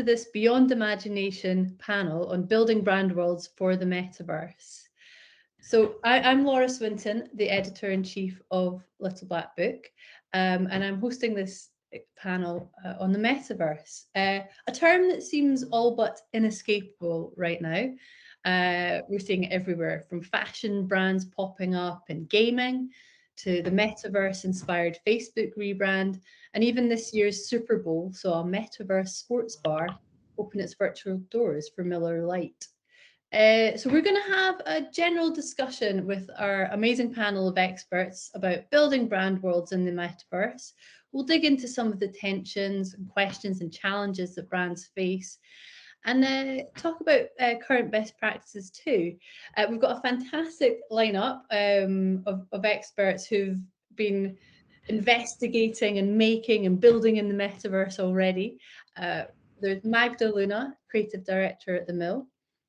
to this Beyond Imagination panel on building brand worlds for the metaverse. So I'm Laura Swinton, the editor-in-chief of Little Black Book, and I'm hosting this panel on the metaverse, a term that seems all but inescapable right now. We're seeing it everywhere, from fashion brands popping up in gaming to the metaverse-inspired Facebook rebrand, and even this year's Super Bowl saw a metaverse sports bar open its virtual doors for Miller Lite. So we're going to have a general discussion with our amazing panel of experts about building brand worlds in the metaverse. We'll dig into some of the tensions and questions and challenges that brands face, and talk about current best practices too. We've got a fantastic lineup of experts who've been investigating and making and building in the metaverse already. There's Magdalena, creative director at the Mill,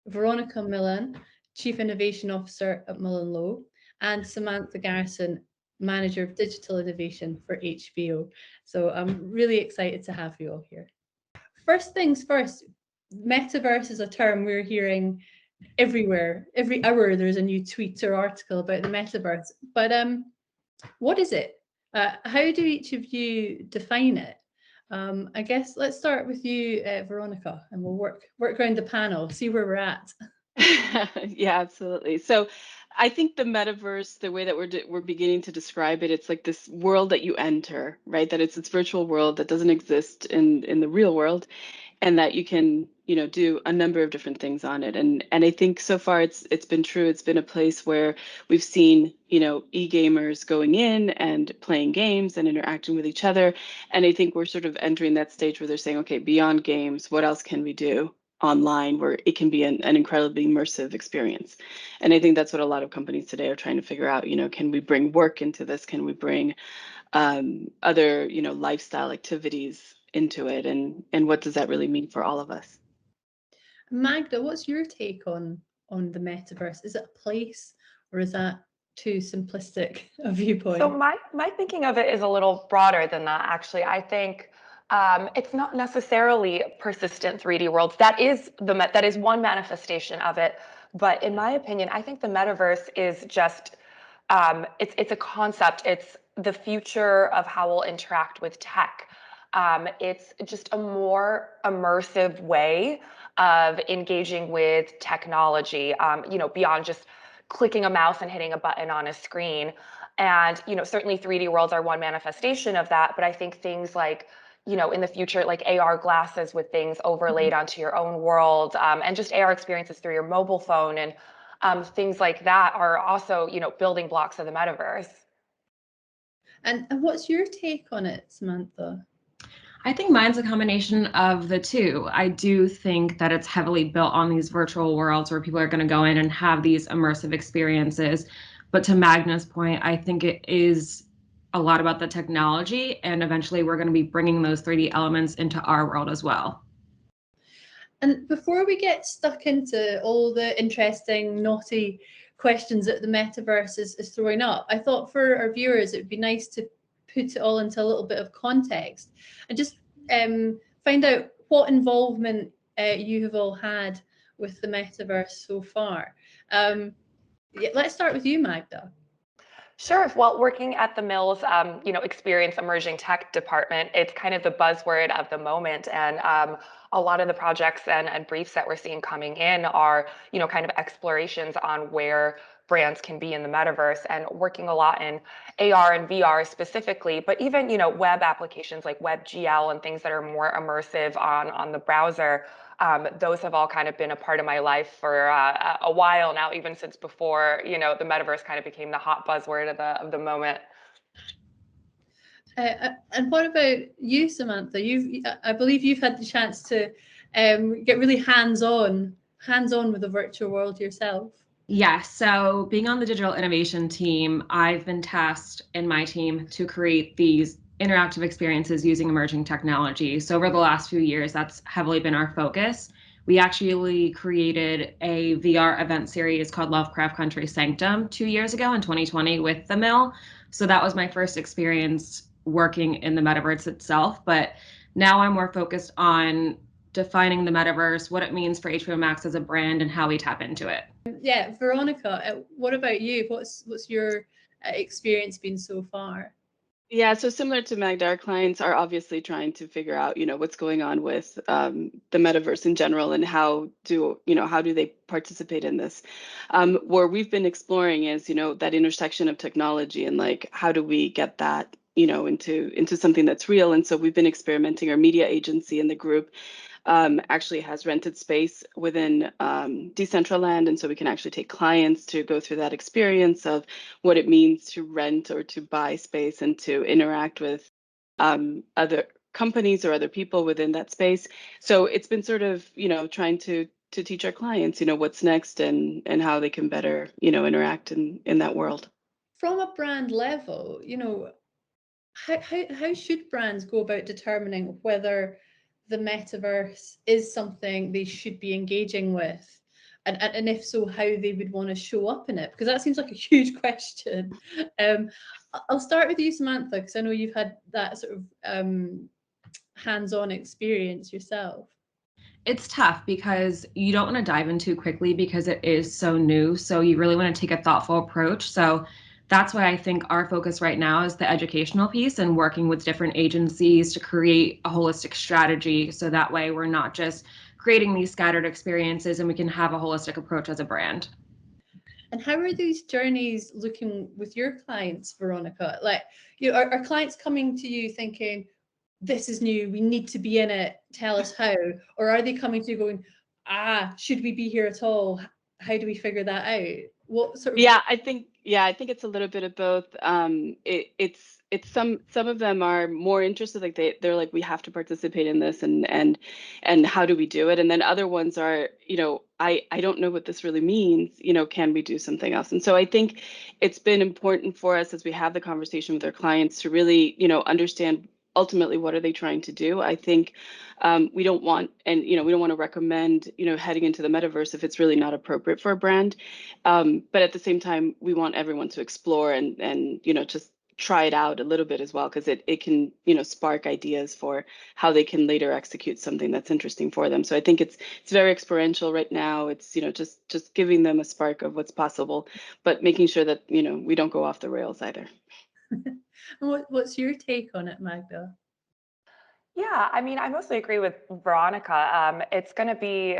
Veronica Millan, chief innovation officer at Mullen Lowe, and Samantha Garrison, manager of digital innovation for HBO. So I'm really excited to have you all here. First things first, metaverse is a term we're hearing everywhere. Every hour there's a new tweet or article about the metaverse. But what is it? How do each of you define it? I guess let's start with you, Veronica, and we'll work around the panel, see where we're at. Yeah, absolutely. So I think the metaverse, the way that we're beginning to describe it, it's like this world that you enter, right? That it's this virtual world that doesn't exist in the real world, and that you can, do a number of different things on it. And I think so far it's been true. It's been a place where we've seen, e-gamers going in and playing games and interacting with each other. And I think we're sort of entering that stage where they're saying, okay, beyond games, what else can we do online where it can be an incredibly immersive experience? And I think that's what a lot of companies today are trying to figure out. Can we bring work into this? Can we bring other, lifestyle activities into it? And what does that really mean for all of us? Magda, what's your take on the metaverse? Is it a place, or is that too simplistic a viewpoint? So my thinking of it is a little broader than that, actually. I think it's not necessarily persistent 3D worlds. That is one manifestation of it. But in my opinion, I think the metaverse is just it's a concept. It's the future of how we'll interact with tech. It's just a more immersive way of engaging with technology, beyond just clicking a mouse and hitting a button on a screen. And, certainly 3D worlds are one manifestation of that. But I think things like, in the future, like AR glasses with things overlaid onto your own world, and just AR experiences through your mobile phone and things like that are also, building blocks of the metaverse. And what's your take on it, Samantha? I think mine's a combination of the two. I do think that it's heavily built on these virtual worlds where people are going to go in and have these immersive experiences. But to Magna's point, I think it is a lot about the technology, and eventually we're going to be bringing those 3D elements into our world as well. And before we get stuck into all the interesting, naughty questions that the metaverse is throwing up, I thought for our viewers, it would be nice to put it all into a little bit of context and just find out what involvement you have all had with the metaverse so far. Let's start with you, Magda. Sure. Well, working at the Mill's, Experience Emerging Tech department, it's kind of the buzzword of the moment. And a lot of the projects and briefs that we're seeing coming in are, kind of explorations on where brands can be in the metaverse, and working a lot in AR and VR specifically, but even, web applications like WebGL and things that are more immersive on the browser. Those have all kind of been a part of my life for a while now, even since before, the metaverse kind of became the hot buzzword of the moment. And what about you, Samantha? I believe you've had the chance to get really hands-on with the virtual world yourself. Yeah, so being on the digital innovation team, I've been tasked in my team to create these interactive experiences using emerging technology. So over the last few years, that's heavily been our focus. We actually created a VR event series called Lovecraft Country Sanctum 2 years ago in 2020 with the Mill. So that was my first experience working in the metaverse itself. But now I'm more focused on defining the metaverse, what it means for HBO Max as a brand, and how we tap into it. Yeah, Veronica, what about you? What's your experience been so far? Yeah, so similar to Magda, our clients are obviously trying to figure out, what's going on with the metaverse in general, and how do they participate in this. Where we've been exploring is, that intersection of technology, and like, how do we get that, into something that's real. And so we've been experimenting. Our media agency in the group actually has rented space within Decentraland, and so we can actually take clients to go through that experience of what it means to rent or to buy space and to interact with other companies or other people within that space. So it's been sort of, trying to teach our clients, what's next, and how they can better, interact in that world. From a brand level, how should brands go about determining whether the metaverse is something they should be engaging with? And if so, how they would want to show up in it? Because that seems like a huge question. I'll start with you, Samantha, because I know you've had that sort of hands-on experience yourself. It's tough because you don't want to dive in too quickly because it is so new. So you really want to take a thoughtful approach. So that's why I think our focus right now is the educational piece and working with different agencies to create a holistic strategy. So that way we're not just creating these scattered experiences, and we can have a holistic approach as a brand. And how are these journeys looking with your clients, Veronica? Like, are clients coming to you thinking, this is new, we need to be in it, tell us how? Or are they coming to you going, should we be here at all? How do we figure that out? What sort of... I think it's a little bit of both. It's some of them are more interested, like they're like, we have to participate in this, and how do we do it? And then other ones are, I don't know what this really means, can we do something else? And so I think it's been important for us, as we have the conversation with our clients, to really, understand ultimately what are they trying to do. I think we don't want to recommend, heading into the metaverse if it's really not appropriate for a brand. But at the same time, we want everyone to explore and just try it out a little bit as well, because it can, spark ideas for how they can later execute something that's interesting for them. So I think it's very experiential right now. It's, just giving them a spark of what's possible, but making sure that, we don't go off the rails either. What's your take on it, Magda? Yeah, I mean, I mostly agree with Veronica. It's going to be,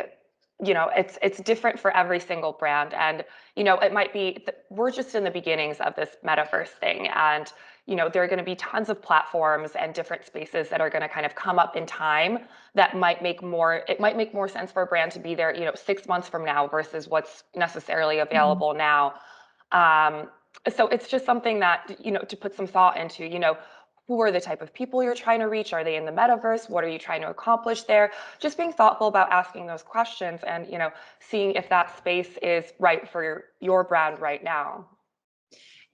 it's different for every single brand. And, it might be, we're just in the beginnings of this metaverse thing. And, there are going to be tons of platforms and different spaces that are going to kind of come up in time that might make more sense for a brand to be there, 6 months from now versus what's necessarily available now. So it's just something that, to put some thought into, who are the type of people you're trying to reach? Are they in the metaverse? What are you trying to accomplish there? Just being thoughtful about asking those questions and, seeing if that space is right for your brand right now.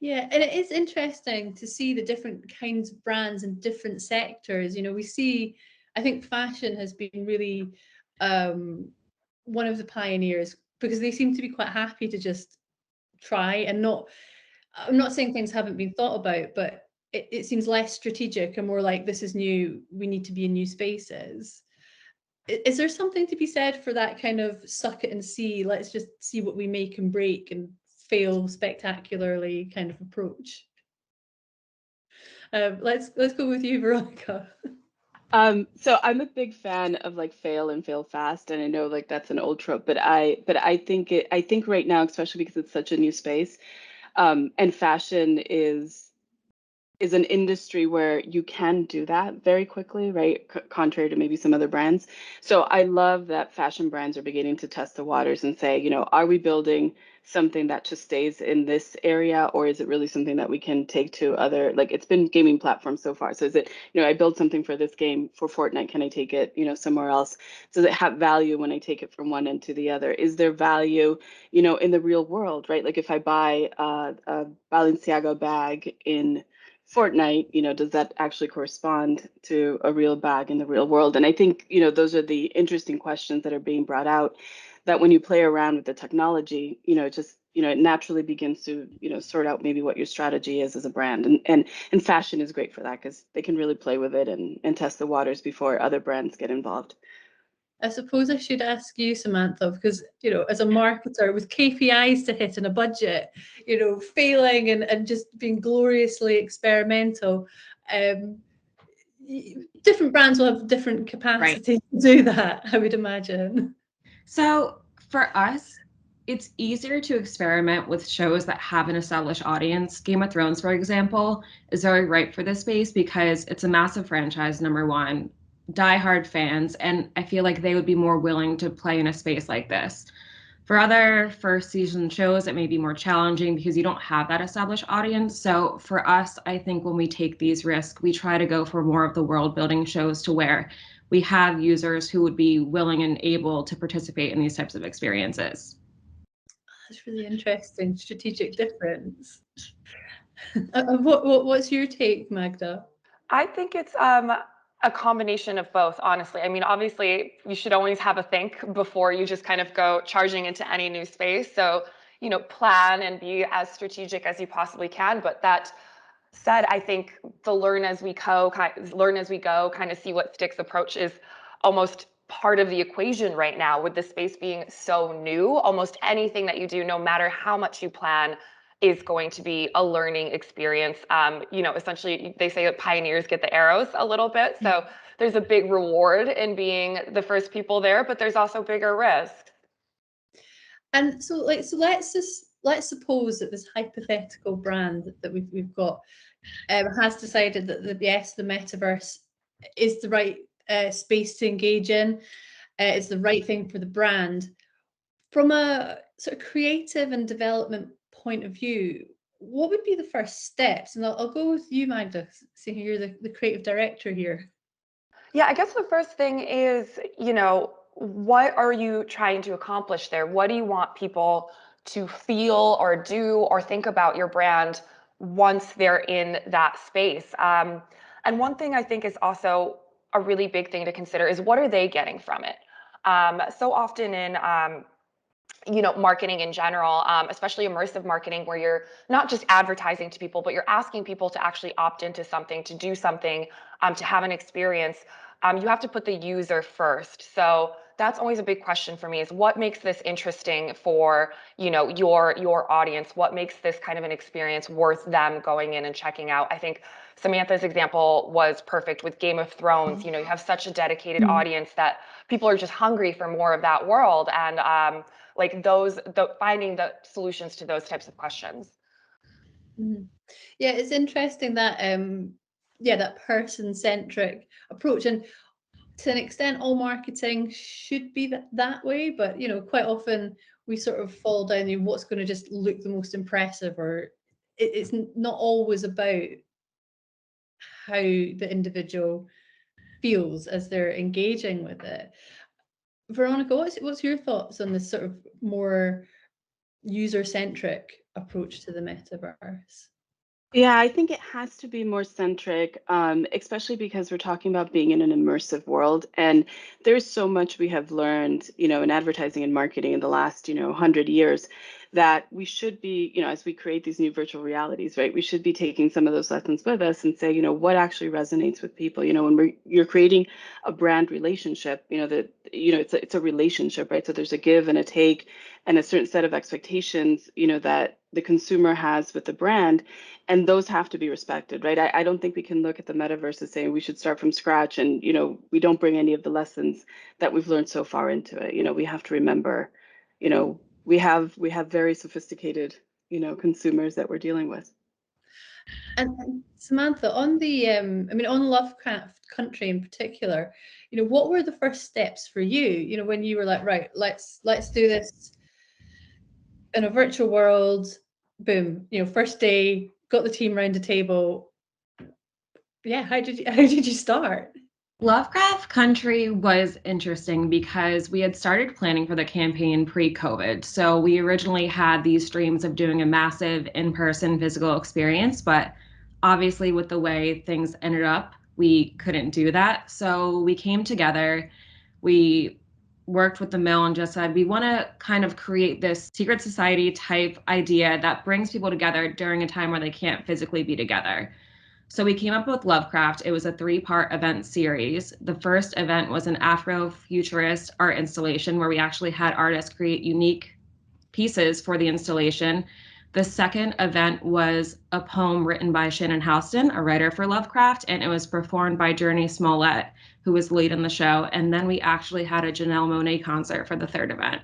Yeah, and it is interesting to see the different kinds of brands in different sectors. We see, I think fashion has been really one of the pioneers, because they seem to be quite happy to just try and I'm not saying things haven't been thought about, but it seems less strategic and more like, this is new, we need to be in new spaces. Is there something to be said for that kind of suck it and see, let's just see what we make and break and fail spectacularly kind of approach? Let's go with you, Veronica. So I'm a big fan of like fail and fail fast, and I know like that's an old trope, but I think right now, especially because it's such a new space, and fashion is an industry where you can do that very quickly, right? Contrary to maybe some other brands. So I love that fashion brands are beginning to test the waters and say, are we building something that just stays in this area, or is it really something that we can take to other, like it's been gaming platforms so far. So is it, I build something for this game for Fortnite, can I take it, somewhere else? Does it have value when I take it from one end to the other? Is there value, in the real world, right? Like if I buy a Balenciaga bag in Fortnite, does that actually correspond to a real bag in the real world? And I think, those are the interesting questions that are being brought out, that when you play around with the technology, it naturally begins to, sort out maybe what your strategy is as a brand. And fashion is great for that, because they can really play with it and test the waters before other brands get involved. I suppose I should ask you, Samantha, because, you know, as a marketer with KPIs to hit and a budget, you know, failing and just being gloriously experimental, different brands will have different capacity to do that, I would imagine. So for us, it's easier to experiment with shows that have an established audience. Game of Thrones, for example, is very ripe for this space because it's a massive franchise, number one, diehard fans, and I feel like they would be more willing to play in a space like this. For other first season shows, it may be more challenging because you don't have that established audience. So for us, I think when we take these risks, we try to go for more of the world building shows to where we have users who would be willing and able to participate in these types of experiences. That's really interesting. Strategic difference. What's your take, Magda? I think it's a combination of both, honestly. I mean, obviously, you should always have a think before you just kind of go charging into any new space. So, you know, plan and be as strategic as you possibly can. But that said, I think the learn as we go, kind of see what sticks approach is almost part of the equation right now with the space being so new. Almost anything that you do, no matter how much you plan, is going to be a learning experience. You know, essentially, they say that pioneers get the arrows a little bit. So there's a big reward in being the first people there, but there's also bigger risks. And so let's suppose that this hypothetical brand that we've got has decided that yes, the metaverse is the right space to engage in. It's the right thing for the brand. From a sort of creative and development point of view, what would be the first steps? And I'll go with you, Magda, seeing you're the creative director here. Yeah, I guess the first thing is, you know, what are you trying to accomplish there? What do you want people to feel or do or think about your brand once they're in that space? And one thing I think is also a really big thing to consider is what are they getting from it? So often in you know, marketing in general, especially immersive marketing, where you're not just advertising to people, but you're asking people to actually opt into something, to do something, to have an experience. You have to put the user first. So that's always a big question for me: is what makes this interesting for, you know, your audience? What makes this kind of an experience worth them going in and checking out? I think Samantha's example was perfect with Game of Thrones. You know, you have such a dedicated audience that people are just hungry for more of that world, and like finding the solutions to those types of questions. Yeah, it's interesting that that person-centric approach, and to an extent all marketing should be that way, but you know, quite often we sort of fall down in what's going to just look the most impressive, or it's not always about how the individual feels as they're engaging with it. Veronica, what's your thoughts on this sort of more user-centric approach to the metaverse? Yeah, I think it has to be more centric, especially because we're talking about being in an immersive world. And there's so much we have learned, you know, in advertising and marketing in the last, 100 years, that we should be, as we create these new virtual realities, right, we should be taking some of those lessons with us and say, what actually resonates with people. When you're creating a brand relationship, it's a relationship, right? So there's a give and a take and a certain set of expectations, that the consumer has with the brand, and those have to be respected, right? I don't think we can look at the metaverse and say we should start from scratch and, we don't bring any of the lessons that we've learned so far into it. We have to remember, we have very sophisticated, consumers that we're dealing with. And Samantha, on the on Lovecraft Country in particular, what were the first steps for you? When you were like, right, let's do this in a virtual world. Boom, first day, got the team around the table. Yeah, how did you start? Lovecraft Country was interesting because we had started planning for the campaign pre-COVID. So we originally had these dreams of doing a massive in-person physical experience, but obviously with the way things ended up, we couldn't do that. So we came together, we worked with the Mill and just said, we want to kind of create this secret society type idea that brings people together during a time where they can't physically be together. So we came up with Lovecraft. It was a 3-part event series. The first event was an Afro-futurist art installation where we actually had artists create unique pieces for the installation. The second event was a poem written by Shannon Houston, a writer for Lovecraft, and it was performed by Journey Smollett, who was lead in the show. And then we actually had a Janelle Monáe concert for the third event.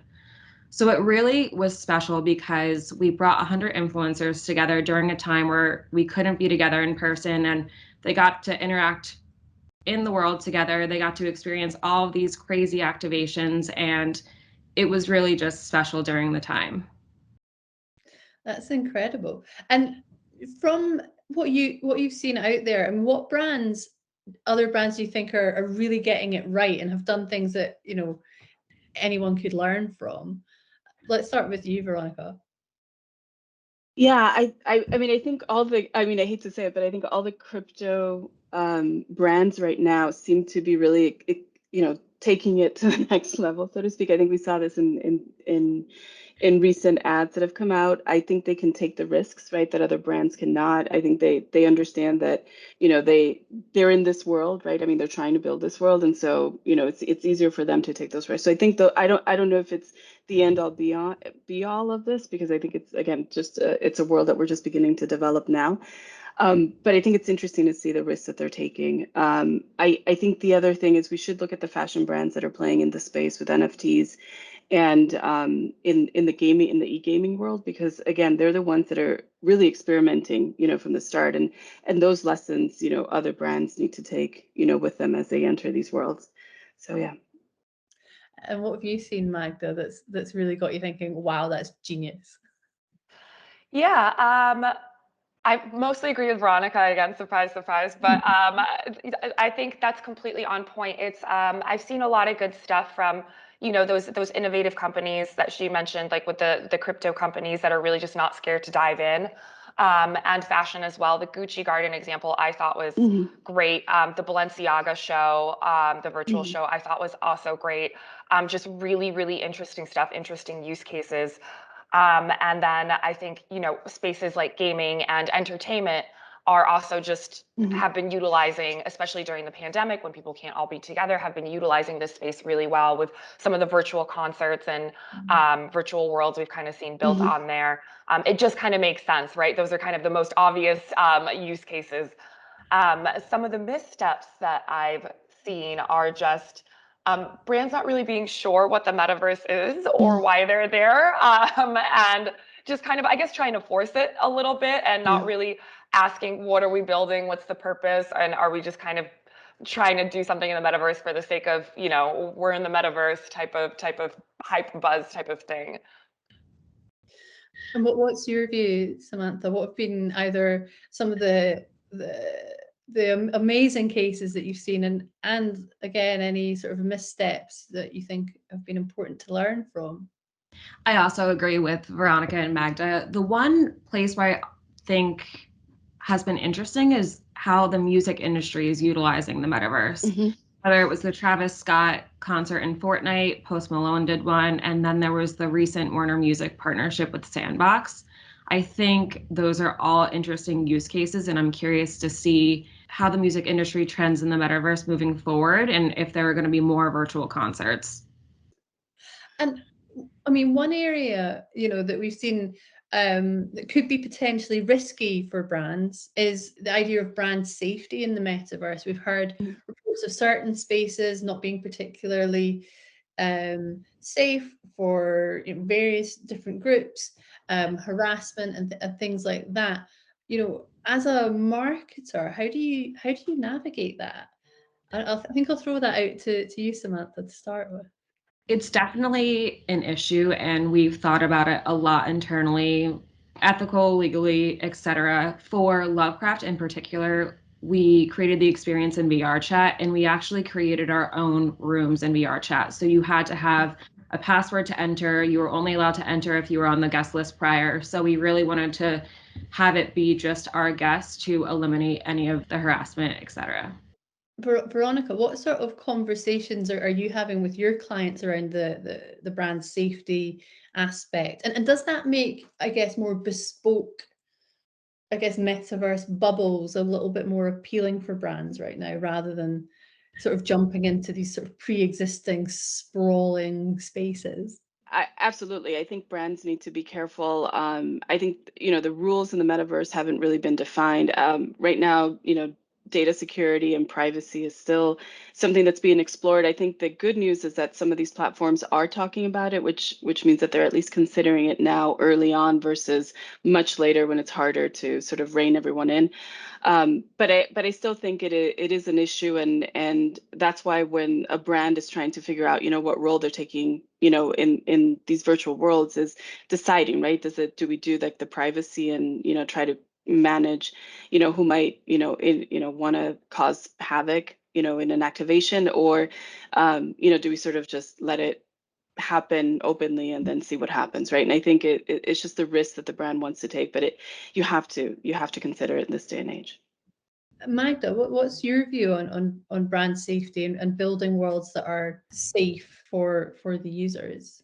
So it really was special because we brought 100 influencers together during a time where we couldn't be together in person, and they got to interact in the world together. They got to experience all of these crazy activations, and it was really just special during the time. That's incredible. And from what you've seen out there, and what other brands do you think are really getting it right and have done things that, you know, anyone could learn from? Let's start with you, Veronica. Yeah, I mean, I think I hate to say it, but I think all the crypto brands right now seem to be really, taking it to the next level, so to speak. I think we saw this in recent ads that have come out. I think they can take the risks, right, that other brands cannot. I think they understand that, they're in this world, right? I mean, they're trying to build this world, and so, it's easier for them to take those risks. So I think, though, I don't know if it's the end all be all of this, because I think it's, again, just it's a world that we're just beginning to develop now. But I think it's interesting to see the risks that they're taking. I think the other thing is we should look at the fashion brands that are playing in the space with NFTs and in the e-gaming world, because again, they're the ones that are really experimenting, from the start, and those lessons, other brands need to take, with them as they enter these worlds. So yeah. And what have you seen, Magda, that's really got you thinking, wow, that's genius? Yeah, I mostly agree with Veronica, again, surprise, surprise, but I think that's completely on point. It's I've seen a lot of good stuff from, those innovative companies that she mentioned, like with the crypto companies that are really just not scared to dive in, and fashion as well. The Gucci Garden example I thought was great. The Balenciaga show, the virtual show, I thought was also great. Just really, really interesting stuff, interesting use cases. And then I think, spaces like gaming and entertainment are also just have been utilizing, especially during the pandemic when people can't all be together, have been utilizing this space really well with some of the virtual concerts and virtual worlds we've kind of seen built on there. It just kind of makes sense, right? Those are kind of the most obvious use cases. Some of the missteps that I've seen are just brands not really being sure what the metaverse is or why they're there, and just kind of, I guess, trying to force it a little bit and not really asking, what are we building? What's the purpose? And are we just kind of trying to do something in the metaverse for the sake of, we're in the metaverse type of hype buzz type of thing? And what's your view, Samantha? What have been either some of the amazing cases that you've seen, and again, any sort of missteps that you think have been important to learn from? I also agree with Veronica and Magda. The one place where I think has been interesting is how the music industry is utilizing the metaverse. Whether it was the Travis Scott concert in Fortnite, Post Malone did one, and then there was the recent Warner Music partnership with Sandbox. I think those are all interesting use cases, and I'm curious to see how the music industry trends in the metaverse moving forward, and if there are going to be more virtual concerts. And I mean, one area, that we've seen that could be potentially risky for brands is the idea of brand safety in the metaverse. We've heard reports of certain spaces not being particularly safe for various different groups, harassment and things like that. As a marketer, how do you navigate that? I think I'll throw that out to you, Samantha, to start with. It's definitely an issue, and we've thought about it a lot internally, ethical, legally, etc. For Lovecraft in particular, we created the experience in VR chat, and we actually created our own rooms in VR chat. So you had to have a password to enter. You were only allowed to enter if you were on the guest list prior. So we really wanted to have it be just our guests to eliminate any of the harassment, etc. Veronica, what sort of conversations are you having with your clients around the brand safety aspect? And does that make, I guess, more bespoke I guess, metaverse bubbles a little bit more appealing for brands right now, rather than sort of jumping into these sort of pre-existing sprawling spaces? Absolutely. I think brands need to be careful. I think, the rules in the metaverse haven't really been defined. Right now, data security and privacy is still something that's being explored. I think the good news is that some of these platforms are talking about it, which means that they're at least considering it now early on versus much later when it's harder to sort of rein everyone in. But I still think it is an issue, and that's why when a brand is trying to figure out, what role they're taking, in these virtual worlds, is deciding, right? Do we do like the privacy and, try to manage, who might, want to cause havoc, in an activation, or, do we sort of just let it happen openly and then see what happens, right? And I think it's just the risk that the brand wants to take, but you have to consider it in this day and age. Magda, what's your view on brand safety and building worlds that are safe for the users?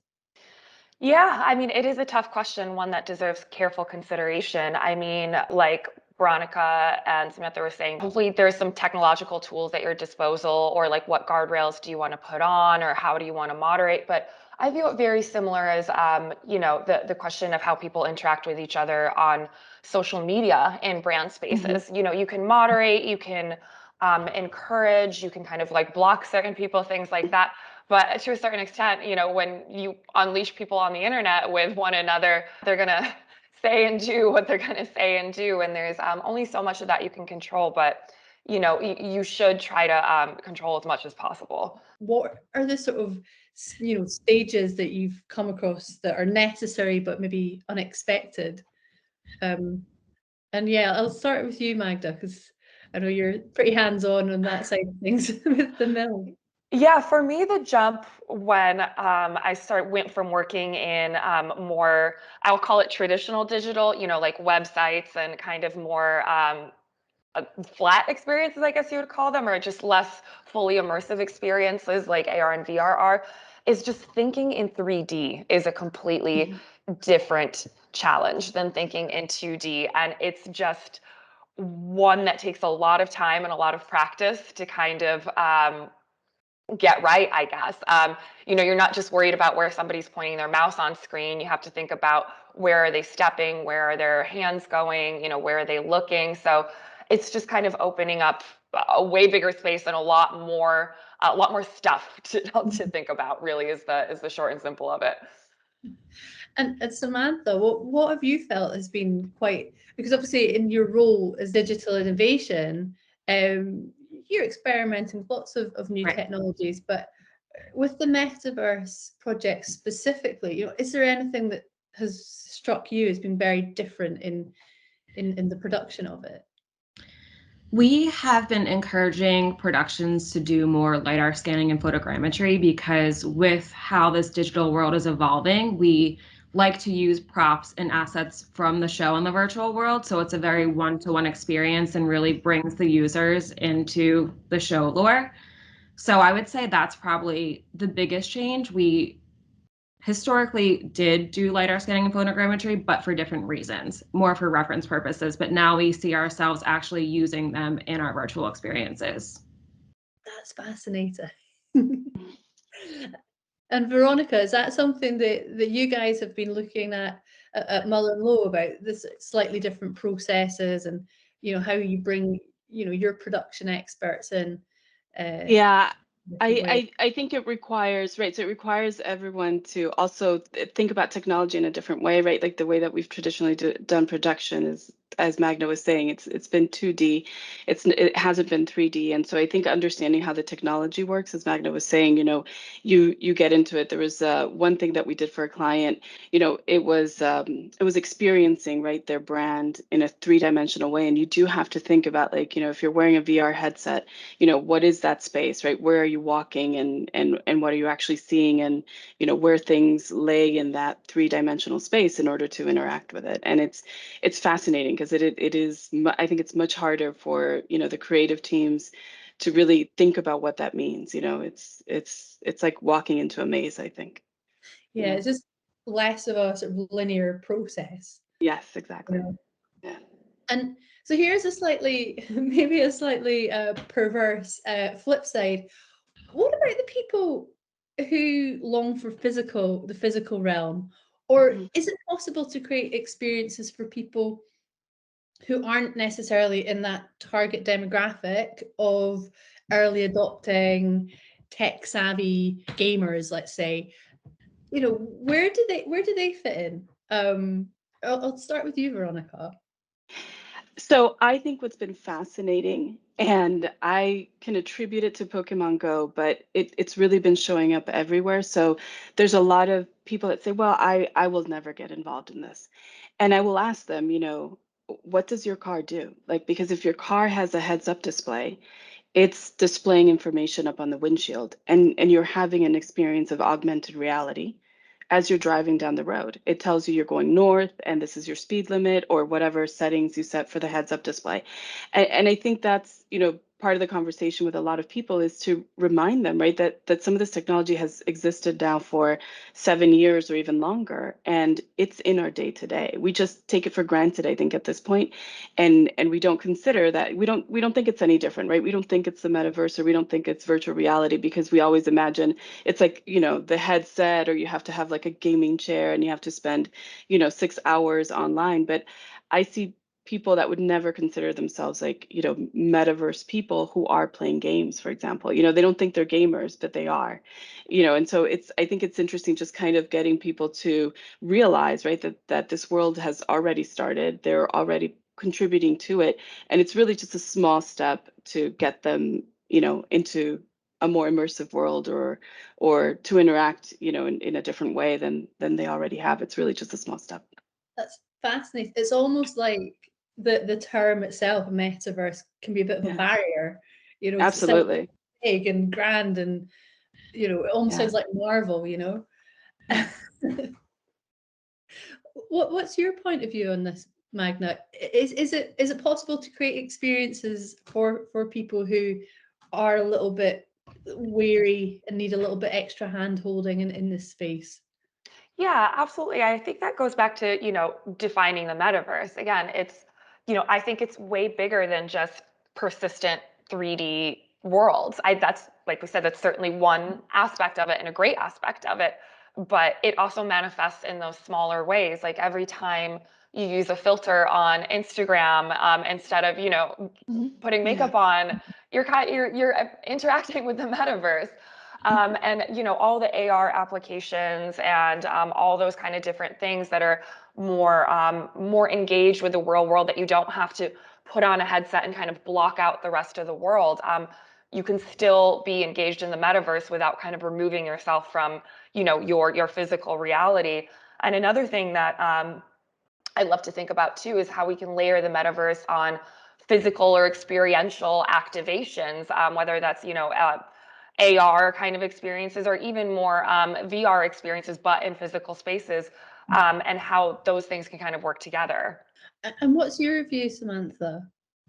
Yeah, I mean, it is a tough question, one that deserves careful consideration. I mean, like Veronica and Samantha were saying, hopefully there's some technological tools at your disposal, or like what guardrails do you want to put on, or how do you want to moderate? But I view it very similar as, the question of how people interact with each other on social media in brand spaces. Mm-hmm. You can moderate, you can encourage, you can kind of like block certain people, things like that. But to a certain extent, when you unleash people on the internet with one another, they're going to say and do what they're going to say and do. And there's only so much of that you can control. But, you should try to control as much as possible. What are the sort of, stages that you've come across that are necessary but maybe unexpected? And yeah, I'll start with you, Magda, because I know you're pretty hands-on that side of things with the mill. Yeah, for me, the jump when I went from working in more, I'll call it traditional digital, like websites and kind of more flat experiences, I guess you would call them, or just less fully immersive experiences like AR and VR are, is just thinking in 3D is a completely different challenge than thinking in 2D. And it's just one that takes a lot of time and a lot of practice to kind of get right, I guess. You're not just worried about where somebody's pointing their mouse on screen. You have to think about where are they stepping, where are their hands going, where are they looking. So it's just kind of opening up a way bigger space and a lot more stuff to think about. Really, is the short and simple of it. And Samantha, what have you felt has been quite, because obviously in your role as digital innovation, you're experimenting with lots of new technologies, but with the Metaverse project specifically, is there anything that has struck you as being very different in the production of it? We have been encouraging productions to do more LiDAR scanning and photogrammetry, because with how this digital world is evolving, we like to use props and assets from the show in the virtual world. So it's a very one-to-one experience and really brings the users into the show lore. So I would say that's probably the biggest change. We historically did do LiDAR scanning and photogrammetry, but for different reasons, more for reference purposes. But now we see ourselves actually using them in our virtual experiences. That's fascinating. And Veronica, is that something that you guys have been looking at Mullen Lowe, about this slightly different processes and how you bring your production experts in? Yeah. I think it requires, right? So it requires everyone to also think about technology in a different way, right? Like the way that we've traditionally done production is, as Magda was saying, it's been 2D. It hasn't been 3D. And so I think understanding how the technology works, as Magda was saying, you get into it. There was one thing that we did for a client, it was experiencing, right, their brand in a 3-dimensional way. And you do have to think about, like, if you're wearing a VR headset, what is that space, right? Where are you walking, and what are you actually seeing, and where things lay in that 3-dimensional space in order to interact with it. And it's fascinating, because it is, I think it's much harder for the creative teams to really think about what that means. It's like walking into a maze, I think. Yeah, it's just less of a sort of linear process. Yes, exactly. Yeah. And so here's a slightly, maybe a slightly perverse flip side. What about the people who long for the physical realm? Or is it possible to create experiences for people who aren't necessarily in that target demographic of early adopting, tech savvy gamers, let's say? You know, where do they fit in? I'll start with you, Veronica. So I think what's been fascinating, and I can attribute it to Pokemon Go, but it's really been showing up everywhere. So there's a lot of people that say, well, I will never get involved in this. And I will ask them, what does your car do? Like, because if your car has a heads up display, it's displaying information up on the windshield, and you're having an experience of augmented reality as you're driving down the road. It tells you you're going north and this is your speed limit or whatever settings you set for the heads up display. And I think that's, part of the conversation with a lot of people is to remind them, right, that some of this technology has existed now for 7 years or even longer, and it's in our day to day. We just take it for granted, I think, at this point, and we don't consider that we don't think it's any different, right? We don't think it's the metaverse, or we don't think it's virtual reality, because we always imagine it's like, the headset, or you have to have like a gaming chair and you have to spend 6 hours online. But I see people that would never consider themselves like, metaverse people who are playing games, for example. They don't think they're gamers, but they are. And so I think it's interesting just kind of getting people to realize, right, that this world has already started. They're already contributing to it, and it's really just a small step to get them, into a more immersive world, or to interact, in a different way than they already have. It's really just a small step. That's fascinating. It's almost like the term itself, metaverse, can be a bit of a barrier, Absolutely. It big and grand, and it almost sounds like Marvel, What's your point of view on this, Magna? Is it possible to create experiences for people who are a little bit weary and need a little bit extra hand holding in this space? Yeah, absolutely. I think that goes back to, defining the metaverse. Again, it's, I think it's way bigger than just persistent 3D worlds. That's, like we said, that's certainly one aspect of it and a great aspect of it, but it also manifests in those smaller ways. Like every time you use a filter on Instagram, instead of, putting makeup on, you're interacting with the metaverse. And all the AR applications and all those kind of different things that are more engaged with the real world, that you don't have to put on a headset and kind of block out the rest of the world. You can still be engaged in the metaverse without kind of removing yourself from your physical reality. And another thing that I love to think about too is how we can layer the metaverse on physical or experiential activations, whether that's AR kind of experiences, or even more VR experiences, but in physical spaces, and how those things can kind of work together. And what's your view, Samantha?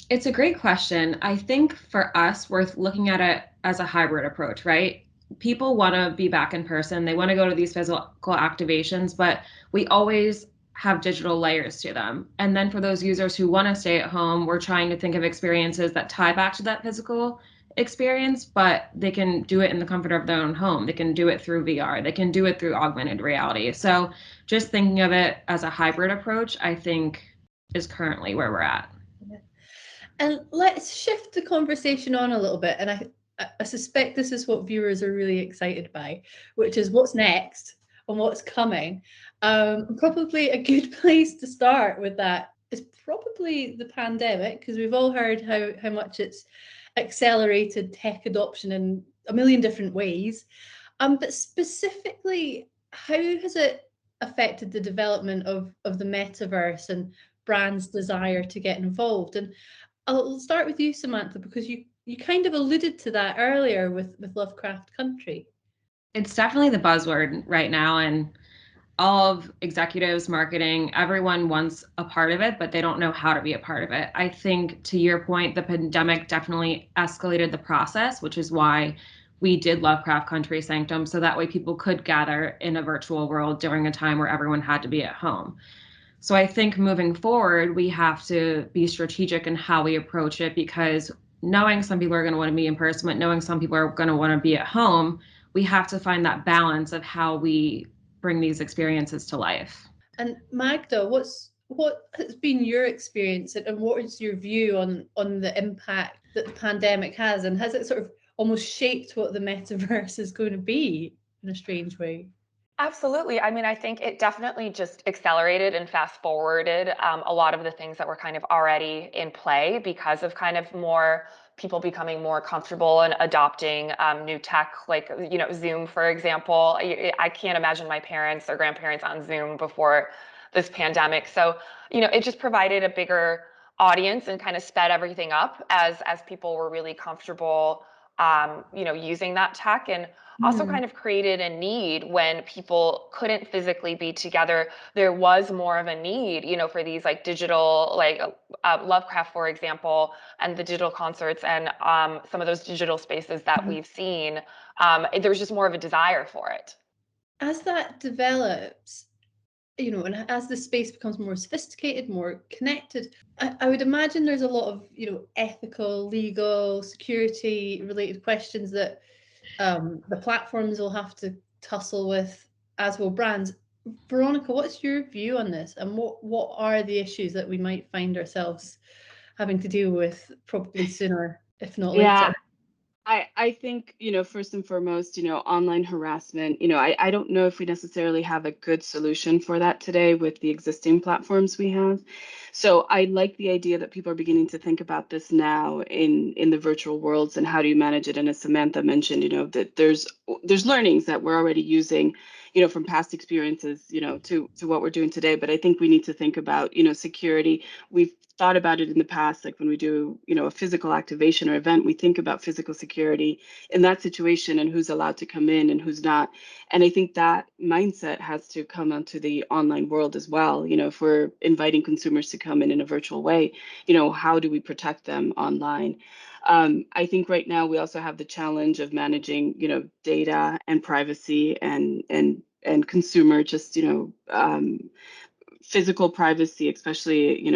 It's a great question. I think for us, we're looking at it as a hybrid approach, right? People want to be back in person. They want to go to these physical activations, but we always have digital layers to them. And then for those users who want to stay at home, we're trying to think of experiences that tie back to that physical experience, but they can do it in the comfort of their own home. They can do it through VR. They can do it through augmented reality. So just thinking of it as a hybrid approach, I think, is currently where we're at. And let's shift the conversation on a little bit. And I suspect this is what viewers are really excited by, which is what's next and what's coming. Probably a good place to start with that is probably the pandemic, because we've all heard how much it's accelerated tech adoption in a million different ways. But specifically, how has it affected the development of the metaverse and brands' desire to get involved? And I'll start with you, Samantha, because you kind of alluded to that earlier with Lovecraft Country. It's definitely the buzzword right now, and all of executives, marketing, everyone wants a part of it, but they don't know how to be a part of it. I think, to your point, the pandemic definitely escalated the process, which is why we did Lovecraft Country Sanctum, so that way people could gather in a virtual world during a time where everyone had to be at home. So I think moving forward, we have to be strategic in how we approach it, because knowing some people are going to want to be in person, but knowing some people are going to want to be at home, we have to find that balance of how we bring these experiences to life. And Magda, what has been your experience, and what is your view on the impact that the pandemic has, and has it sort of almost shaped what the metaverse is going to be in a strange way? Absolutely. I mean, I think it definitely just accelerated and fast forwarded a lot of the things that were kind of already in play because of kind of more people becoming more comfortable and adopting new tech, like, Zoom, for example. I can't imagine my parents or grandparents on Zoom before this pandemic. So, it just provided a bigger audience and kind of sped everything up as people were really comfortable, using that tech, and also kind of created a need when people couldn't physically be together. There was more of a need, for these like digital, like Lovecraft, for example, and the digital concerts and some of those digital spaces that we've seen. There was just more of a desire for it. As that develops, and as the space becomes more sophisticated, more connected, I would imagine there's a lot of, ethical, legal, security related questions that the platforms will have to tussle with, as will brands. Veronica, what's your view on this, and what are the issues that we might find ourselves having to deal with probably sooner, if not later? I think, first and foremost, online harassment, I don't know if we necessarily have a good solution for that today with the existing platforms we have. So I like the idea that people are beginning to think about this now in the virtual worlds and how do you manage it. And as Samantha mentioned, that there's learnings that we're already using, from past experiences, to what we're doing today. But I think we need to think about, security. We've thought about it in the past, like when we do, a physical activation or event, we think about physical security in that situation and who's allowed to come in and who's not. And I think that mindset has to come onto the online world as well. If we're inviting consumers to come in a virtual way, how do we protect them online? I think right now we also have the challenge of managing, data and privacy and consumer just, physical privacy, especially,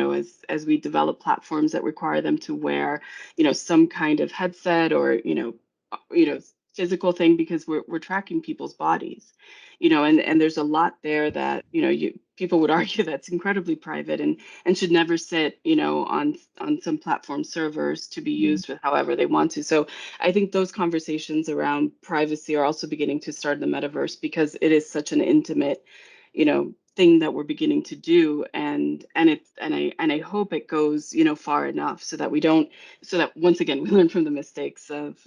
as we develop platforms that require them to wear, some kind of headset or, physical thing, because we're tracking people's bodies, and there's a lot there that, people would argue that's incredibly private and should never sit, on some platform servers to be used with however they want to. So I think those conversations around privacy are also beginning to start in the metaverse, because it is such an intimate, thing that we're beginning to do, and I hope it goes, far enough so that once again we learn from the mistakes of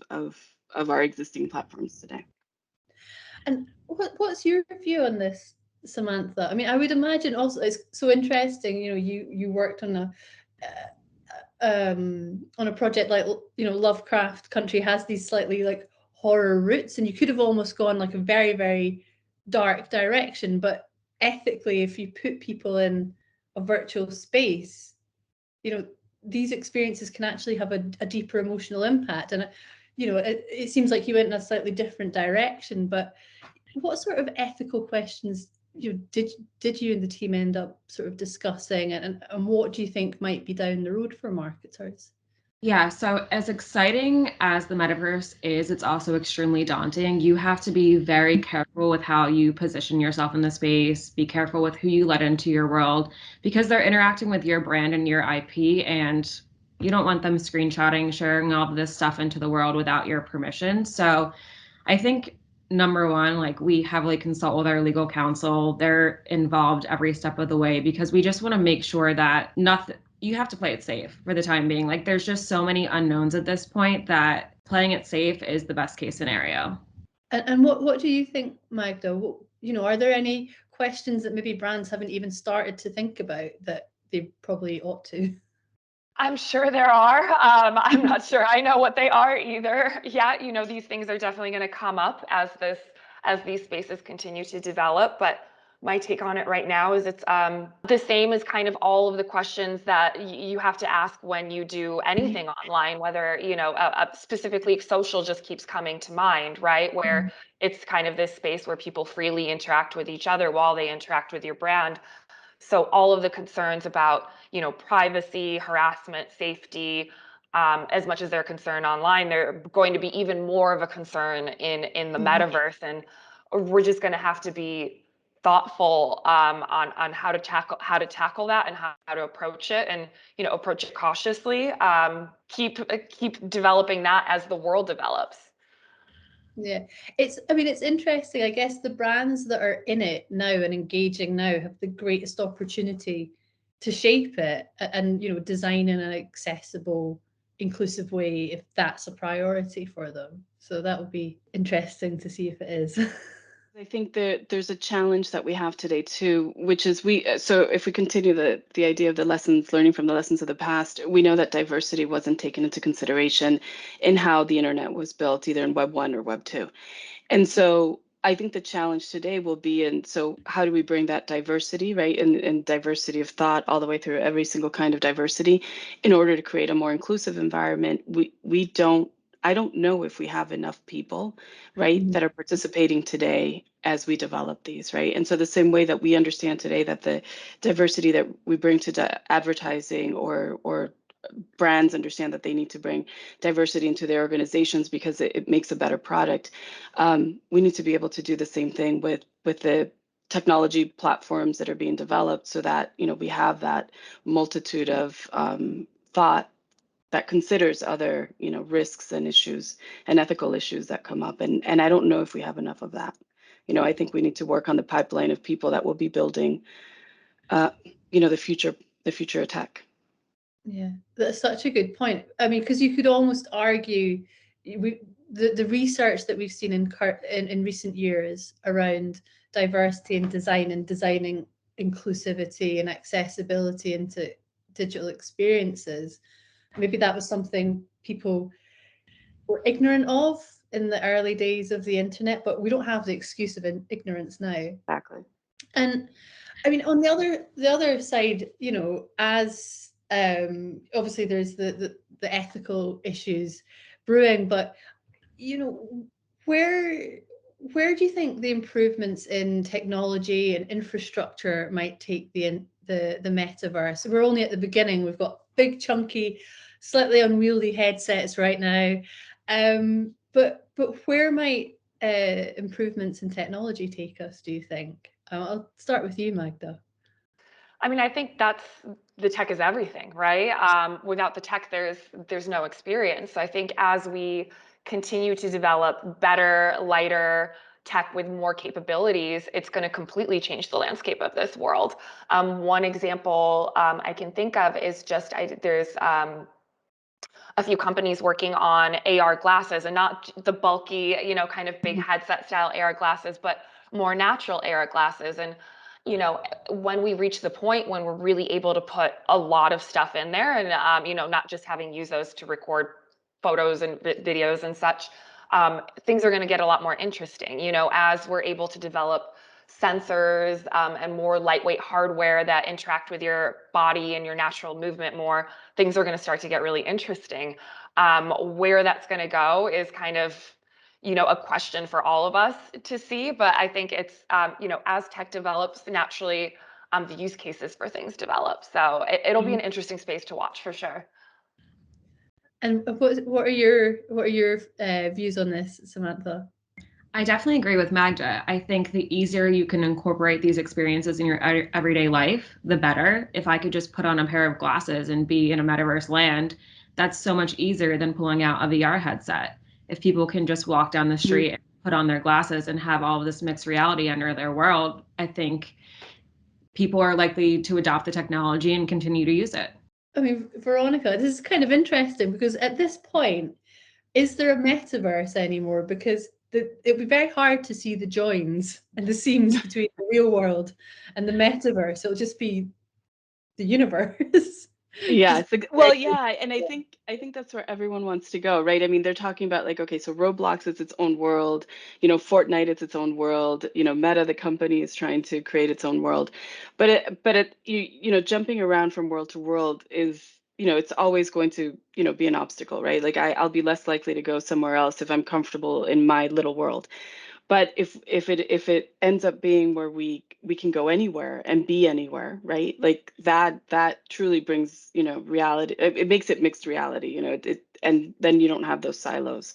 our existing platforms today. And what's your view on this, Samantha? I mean, I would imagine also it's so interesting. You worked on a project like, Lovecraft Country has these slightly like horror roots, and you could have almost gone like a very, very dark direction. But ethically, if you put people in a virtual space, these experiences can actually have a deeper emotional impact. And it seems like you went in a slightly different direction, but what sort of ethical questions did you and the team end up sort of discussing, and what do you think might be down the road for marketers? Yeah, so as exciting as the metaverse is, it's also extremely daunting. You have to be very careful with how you position yourself in the space, be careful with who you let into your world, because they're interacting with your brand and your IP, and you don't want them screenshotting, sharing all of this stuff into the world without your permission. So I think number one, like, we heavily consult with our legal counsel. They're involved every step of the way, because we just want to make sure that you have to play it safe for the time being. Like, there's just so many unknowns at this point that playing it safe is the best case scenario. And what do you think, Magda? Are there any questions that maybe brands haven't even started to think about that they probably ought to? I'm sure there are. I'm not sure I know what they are either. Yeah, these things are definitely going to come up as these spaces continue to develop. But my take on it right now is it's the same as kind of all of the questions that you have to ask when you do anything online, whether, specifically social just keeps coming to mind, right? Where it's kind of this space where people freely interact with each other while they interact with your brand. So all of the concerns about, privacy, harassment, safety, as much as they're concerned online, they're going to be even more of a concern in the metaverse. And we're just going to have to be thoughtful on how to tackle that and how to approach it, and approach it cautiously. Keep developing that as the world develops. Yeah, it's interesting. I guess the brands that are in it now and engaging now have the greatest opportunity to shape it and design in an accessible, inclusive way, if that's a priority for them. So that would be interesting to see if it is. I think that there's a challenge that we have today too, which is so if we continue the idea of the lessons, learning from the lessons of the past, we know that diversity wasn't taken into consideration in how the internet was built, either in Web 1 or Web 2. And so I think the challenge today will be so how do we bring that diversity, right? And diversity of thought all the way through every single kind of diversity in order to create a more inclusive environment. I don't know if we have enough people, right, that are participating today as we develop these, right? And so the same way that we understand today that the diversity that we bring to advertising or brands understand that they need to bring diversity into their organizations because it makes a better product. We need to be able to do the same thing with the technology platforms that are being developed so that, we have that multitude of thought that considers other, risks and issues and ethical issues that come up. And I don't know if we have enough of that. I think we need to work on the pipeline of people that will be building, the future of tech. Yeah, that's such a good point. I mean, because you could almost argue the research that we've seen in recent years around diversity in design and designing inclusivity and accessibility into digital experiences. Maybe that was something people were ignorant of in the early days of the internet, but we don't have the excuse of ignorance now. Exactly. And I mean, on the other side, as obviously there's the ethical issues brewing, but where do you think the improvements in technology and infrastructure might take the metaverse? We're only at the beginning. We've got big, chunky, slightly unwieldy headsets right now, but where might improvements in technology take us, do you think? I'll start with you, Magda. I mean, I think the tech is everything, right? Without the tech, there's no experience. I think as we continue to develop better, lighter tech with more capabilities, it's going to completely change the landscape of this world. One example I can think of is there's a few companies working on AR glasses, and not the bulky, kind of big headset style AR glasses, but more natural AR glasses. And when we reach the point when we're really able to put a lot of stuff in there and, not just use those to record photos and videos and such, things are going to get a lot more interesting, as we're able to develop sensors and more lightweight hardware that interact with your body and your natural movement more, things are going to start to get really interesting. Where that's going to go is kind of a question for all of us to see, but I think it's as tech develops, naturally the use cases for things develop. So it'll be an interesting space to watch for sure. And what are your views on this, Samantha? I definitely agree with Magda. I think the easier you can incorporate these experiences in your everyday life, the better. If I could just put on a pair of glasses and be in a metaverse land, that's so much easier than pulling out a VR headset. If people can just walk down the street and put on their glasses and have all of this mixed reality under their world, I think people are likely to adopt the technology and continue to use it. I mean, Veronica, this is kind of interesting because at this point, is there a metaverse anymore? Because it would be very hard to see the joins and the seams between the real world and the metaverse. It'll just be the universe. Yeah, well, yeah, and I think that's where everyone wants to go, right? I mean, they're talking about like, okay, so Roblox is its own world, Fortnite is its own world, Meta, the company, is trying to create its own world, but jumping around from world to world is, it's always going to, be an obstacle, right? Like I'll be less likely to go somewhere else if I'm comfortable in my little world. But if it ends up being where we can go anywhere and be anywhere, right? Like that truly brings, reality. It makes it mixed reality, and then you don't have those silos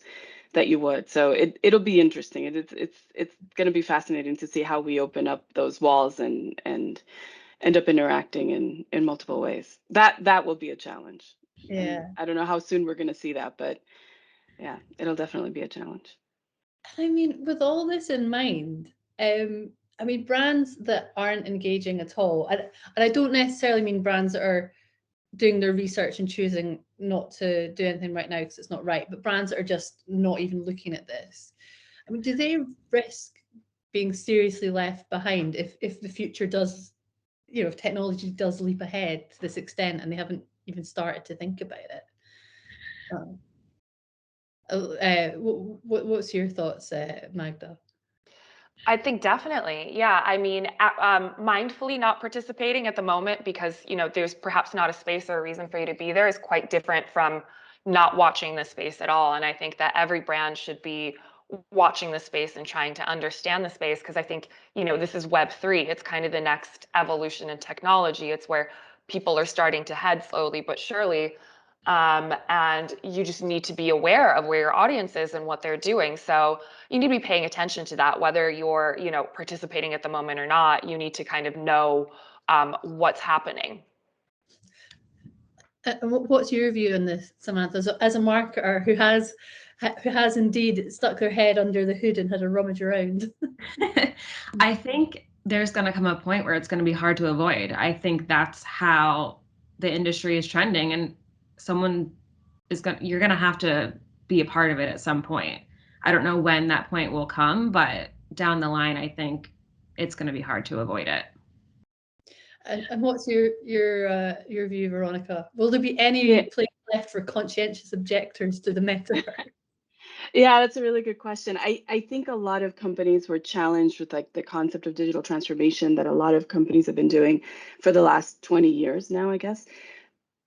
that you would. So it'll be interesting. It's going to be fascinating to see how we open up those walls and end up interacting in multiple ways. That will be a challenge. Yeah. And I don't know how soon we're going to see that, but yeah, it'll definitely be a challenge. I mean, with all this in mind, I mean, brands that aren't engaging at all, and I don't necessarily mean brands that are doing their research and choosing not to do anything right now because it's not right, but brands that are just not even looking at this. I mean, do they risk being seriously left behind if the future does, if technology does leap ahead to this extent and they haven't even started to think about it? What's your thoughts, Magda? I think definitely. Yeah. I mean, mindfully not participating at the moment because, there's perhaps not a space or a reason for you to be there is quite different from not watching the space at all. And I think that every brand should be watching the space and trying to understand the space because I think, this is Web3. It's kind of the next evolution in technology. It's where people are starting to head slowly but surely. And you just need to be aware of where your audience is and what they're doing. So you need to be paying attention to that, whether you're, participating at the moment or not. You need to kind of know what's happening. What's your view on this, Samantha, as a marketer who has indeed stuck their head under the hood and had a rummage around? I think there's going to come a point where it's going to be hard to avoid. I think that's how the industry is trending, and you're going to have to be a part of it at some point. I don't know when that point will come, but down the line, I think it's going to be hard to avoid it. And what's your view, Veronica? Will there be any place left for conscientious objectors to the metaverse? Yeah, that's a really good question. I think a lot of companies were challenged with like the concept of digital transformation that a lot of companies have been doing for the last 20 years now, I guess.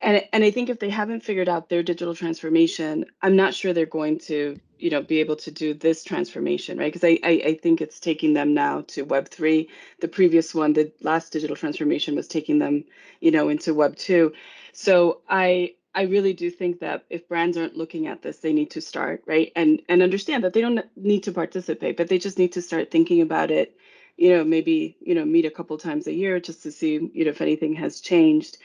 And I think if they haven't figured out their digital transformation, I'm not sure they're going to, be able to do this transformation, right? Because I think it's taking them now to Web3. The previous one, the last digital transformation was taking them, into Web2. So I really do think that if brands aren't looking at this, they need to start, right? And understand that they don't need to participate, but they just need to start thinking about it, maybe, meet a couple times a year just to see, if anything has changed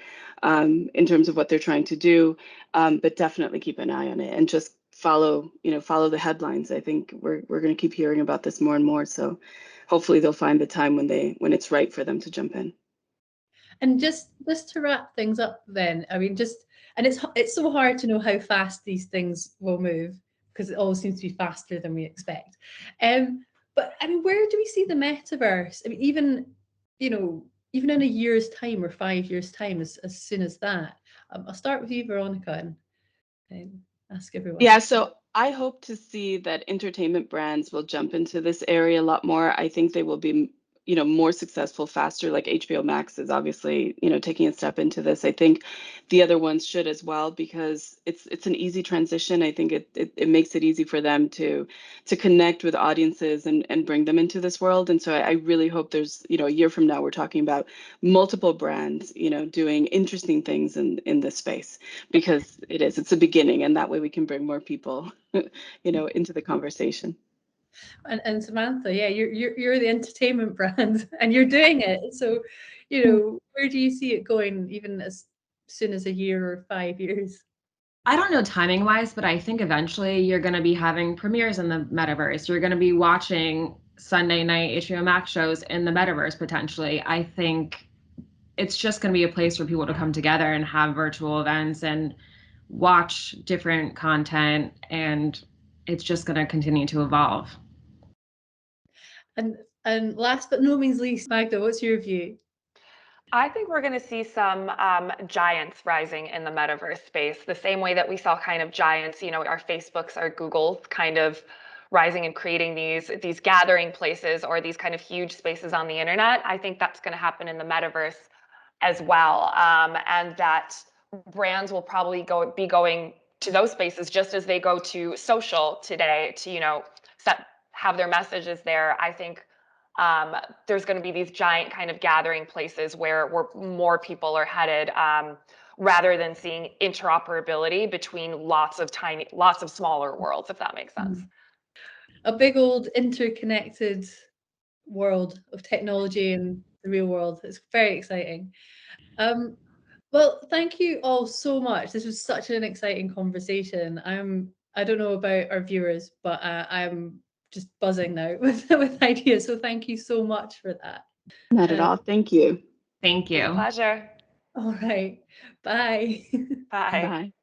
in terms of what they're trying to do, but definitely keep an eye on it and just follow the headlines. I think we're going to keep hearing about this more and more. So hopefully they'll find the time when it's right for them to jump in. And just to wrap things up, then, I mean, and it's so hard to know how fast these things will move because it always seems to be faster than we expect. But I mean, where do we see the metaverse? I mean, even in a year's time or 5 years' time, as soon as that. I'll start with you, Veronica, and ask everyone. Yeah, so I hope to see that entertainment brands will jump into this area a lot more. I think they will be, more successful faster. Like HBO Max is obviously, taking a step into this. I think the other ones should as well because it's an easy transition. I think it makes it easy for them to connect with audiences and bring them into this world. And so I really hope there's, a year from now, we're talking about multiple brands, doing interesting things in this space because it's a beginning, and that way we can bring more people, into the conversation. And Samantha, yeah, you're the entertainment brand and you're doing it. So, where do you see it going, even as soon as a year or 5 years? I don't know timing wise, but I think eventually you're going to be having premieres in the metaverse. You're going to be watching Sunday night HBO Max shows in the metaverse potentially. I think it's just going to be a place for people to come together and have virtual events and watch different content, and it's just going to continue to evolve. And last but no means least, Magda, what's your view? I think we're going to see some giants rising in the metaverse space, the same way that we saw kind of giants, our Facebooks, our Googles kind of rising and creating these gathering places or these kind of huge spaces on the internet. I think that's going to happen in the metaverse as well, and that brands will probably be going to those spaces just as they go to social today to have their messages there, I think there's going to be these giant kind of gathering places where more people are headed, rather than seeing interoperability between lots of smaller worlds, if that makes sense. A big old interconnected world of technology and the real world. It's very exciting. Well, thank you all so much. This was such an exciting conversation. I don't know about our viewers, but I'm just buzzing now with ideas. So thank you so much for that. Not at all. Thank you. Thank you. Pleasure. All right. Bye. Bye. Bye.